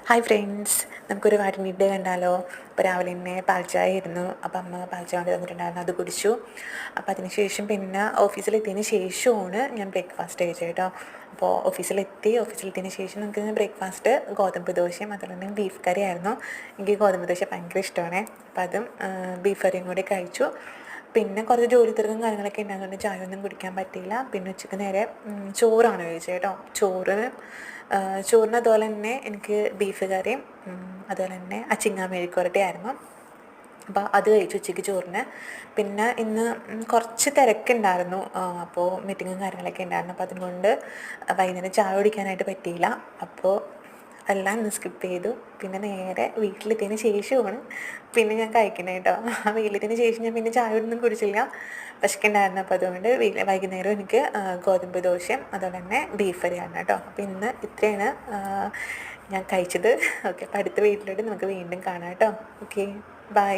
Hi friends, നമുക്കൊരു what meet day കണ്ടാലോ? അപ്പോൾ രാവിലെ തന്നെ പാൽച്ചായ ആയിരുന്നു. അപ്പോൾ അമ്മ പാൽച്ചായ കൊണ്ട് തന്നിട്ടുണ്ടായിരുന്നു, അത് കുടിച്ചു. അപ്പോൾ അതിനുശേഷം പിന്നെ ഓഫീസിലെത്തിയതിന് ശേഷമാണ് ഞാൻ ബ്രേക്ക്ഫാസ്റ്റ് കഴിച്ചത് കേട്ടോ. അപ്പോൾ ഓഫീസിലെത്തിയതിന് ശേഷം നമുക്ക് ബ്രേക്ക്ഫാസ്റ്റ് ഗോതമ്പ് ദോശയും അതുപോലെ തന്നെ ബീഫ് കറി ആയിരുന്നു. എനിക്ക് ഗോതമ്പ് ദോശ ഭയങ്കര ഇഷ്ടമാണ്. അപ്പോൾ അതും ബീഫ് കറിയും കൂടി കഴിച്ചു. പിന്നെ കുറച്ച് ജോലി തിരക്കും കാര്യങ്ങളൊക്കെ ഉണ്ടാകുന്നുണ്ട്, ചായ ഒന്നും കുടിക്കാൻ പറ്റിയില്ല. പിന്നെ ഉച്ചയ്ക്ക് നേരെ ചോറാണ് കഴിച്ചത് കേട്ടോ. ചോറിന് അതുപോലെ തന്നെ എനിക്ക് ബീഫ് കറിയും അതുപോലെ തന്നെ അച്ചിങ്ങ മെഴുക്കുവരട്ടി ആയിരുന്നു. അപ്പോൾ അത് കഴിച്ചു ഉച്ചയ്ക്ക് ചോറിന്. പിന്നെ ഇന്ന് കുറച്ച് തിരക്കുണ്ടായിരുന്നു, അപ്പോൾ മീറ്റിങ്ങും കാര്യങ്ങളൊക്കെ ഉണ്ടായിരുന്നു. അപ്പോൾ അതുകൊണ്ട് വൈകുന്നേരം ചായ കുടിക്കാനായിട്ട് പറ്റിയില്ല. അപ്പോൾ എല്ലാം ഒന്ന് സ്കിപ്പ് ചെയ്തു. പിന്നെ നേരെ വീട്ടിലെത്തിയതിന് ശേഷമാണ് പിന്നെ ഞാൻ കഴിക്കുന്നത് കേട്ടോ. വീട്ടിലെത്തിയതിന് ശേഷം ഞാൻ പിന്നെ ചായ ഒന്നും കുടിച്ചില്ല, വിശക്കുണ്ടായിരുന്നു. അപ്പോൾ അതുകൊണ്ട് വൈകുന്നേരം എനിക്ക് ഗോതമ്പ് ദോശയും അതുപോലെ തന്നെ ബീഫ് കറിയാണ് കേട്ടോ. അപ്പോൾ ഇന്ന് ഇത്രയാണ് ഞാൻ കഴിച്ചത്. ഓക്കെ, അപ്പോൾ അടുത്ത വീട്ടിലോട്ട് നമുക്ക് വീണ്ടും കാണാം കേട്ടോ. Okay, by.